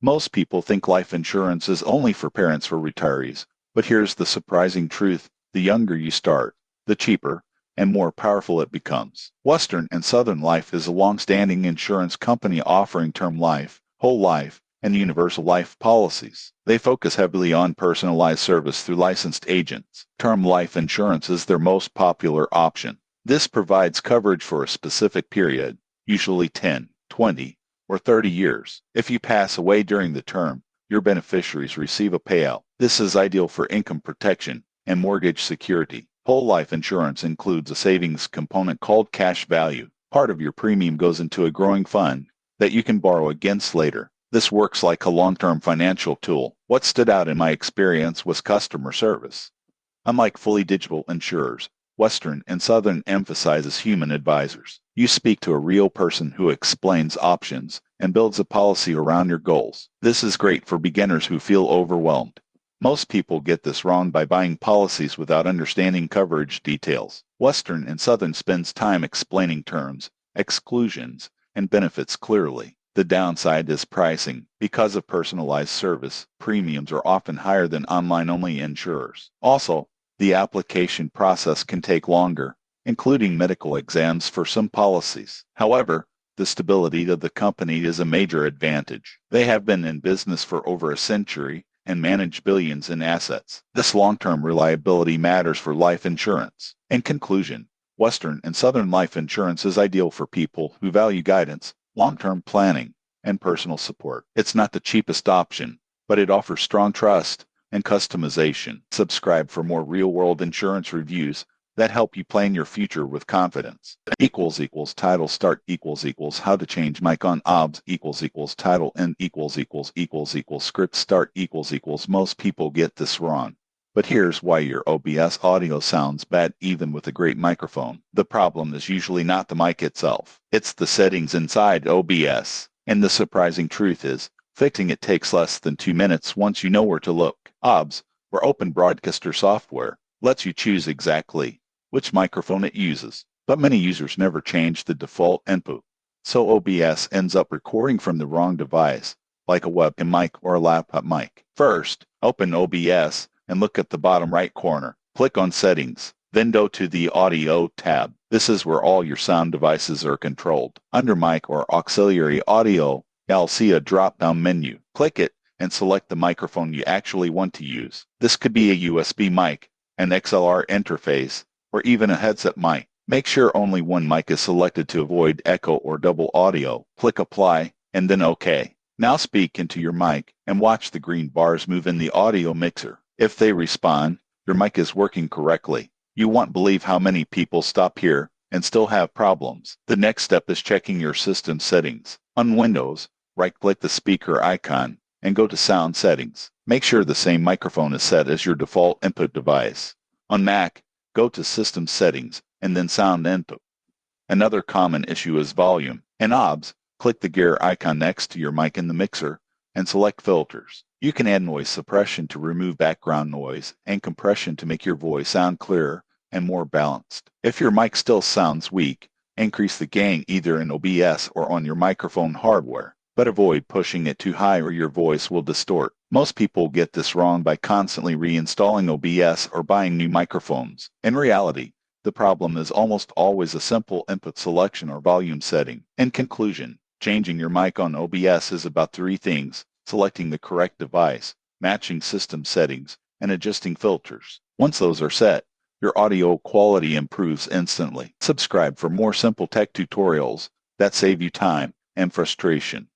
Most people think life insurance is only for parents or retirees, but here's the surprising truth. The younger you start, the cheaper and more powerful it becomes. Western and Southern Life is a long-standing insurance company offering term life, whole life, and universal life policies. They focus heavily on personalized service through licensed agents. Term life insurance is their most popular option. This provides coverage for a specific period, usually 10, 20, or 30 years. If you pass away during the term, your beneficiaries receive a payout. This is ideal for income protection and mortgage security. Whole life insurance includes a savings component called cash value. Part of your premium goes into a growing fund that you can borrow against later. This works like a long-term financial tool. What stood out in my experience was customer service. Unlike fully digital insurers, Western and Southern emphasizes human advisors. You speak to a real person who explains options and builds a policy around your goals. This is great for beginners who feel overwhelmed. Most people get this wrong by buying policies without understanding coverage details. Western and Southern spends time explaining terms, exclusions, and benefits clearly. The downside is pricing. Because of personalized service, premiums are often higher than online-only insurers. Also, the application process can take longer, including medical exams for some policies. However, the stability of the company is a major advantage. They have been in business for over a century and manage billions in assets. This long-term reliability matters for life insurance. In conclusion, Western and Southern Life Insurance is ideal for people who value guidance, long-term planning, and personal support. It's not the cheapest option, but it offers strong trust and customization. Subscribe for more real-world insurance reviews that help you plan your future with confidence. Title start how to change mic on OBS title end script start most people get this wrong. But here's why your OBS audio sounds bad even with a great microphone. The problem is usually not the mic itself. It's the settings inside OBS. And the surprising truth is, fixing it takes less than 2 minutes once you know where to look. OBS, or Open Broadcaster software, lets you choose exactly which microphone it uses, but many users never change the default input. So OBS ends up recording from the wrong device, like a webcam mic or a laptop mic. First, open OBS and look at the bottom right corner. Click on Settings, then go to the Audio tab. This is where all your sound devices are controlled. Under Mic or Auxiliary Audio, you'll see a drop-down menu. Click it and select the microphone you actually want to use. This could be a USB mic, an XLR interface, or even a headset mic. Make sure only one mic is selected to avoid echo or double audio. Click Apply, and then OK. Now speak into your mic and watch the green bars move in the audio mixer. If they respond, your mic is working correctly. You won't believe how many people stop here and still have problems. The next step is checking your system settings. On Windows, right-click the speaker icon and go to Sound Settings. Make sure the same microphone is set as your default input device. On Mac, go to System Settings and then Sound Input. Another common issue is volume. In OBS, click the gear icon next to your mic in the mixer and select Filters. You can add noise suppression to remove background noise and compression to make your voice sound clearer and more balanced. If your mic still sounds weak, increase the gain either in OBS or on your microphone hardware, but avoid pushing it too high or your voice will distort. Most people get this wrong by constantly reinstalling OBS or buying new microphones. In reality, the problem is almost always a simple input selection or volume setting. In conclusion, changing your mic on OBS is about 3 things: selecting the correct device, matching system settings, and adjusting filters. Once those are set, your audio quality improves instantly. Subscribe for more simple tech tutorials that save you time and frustration.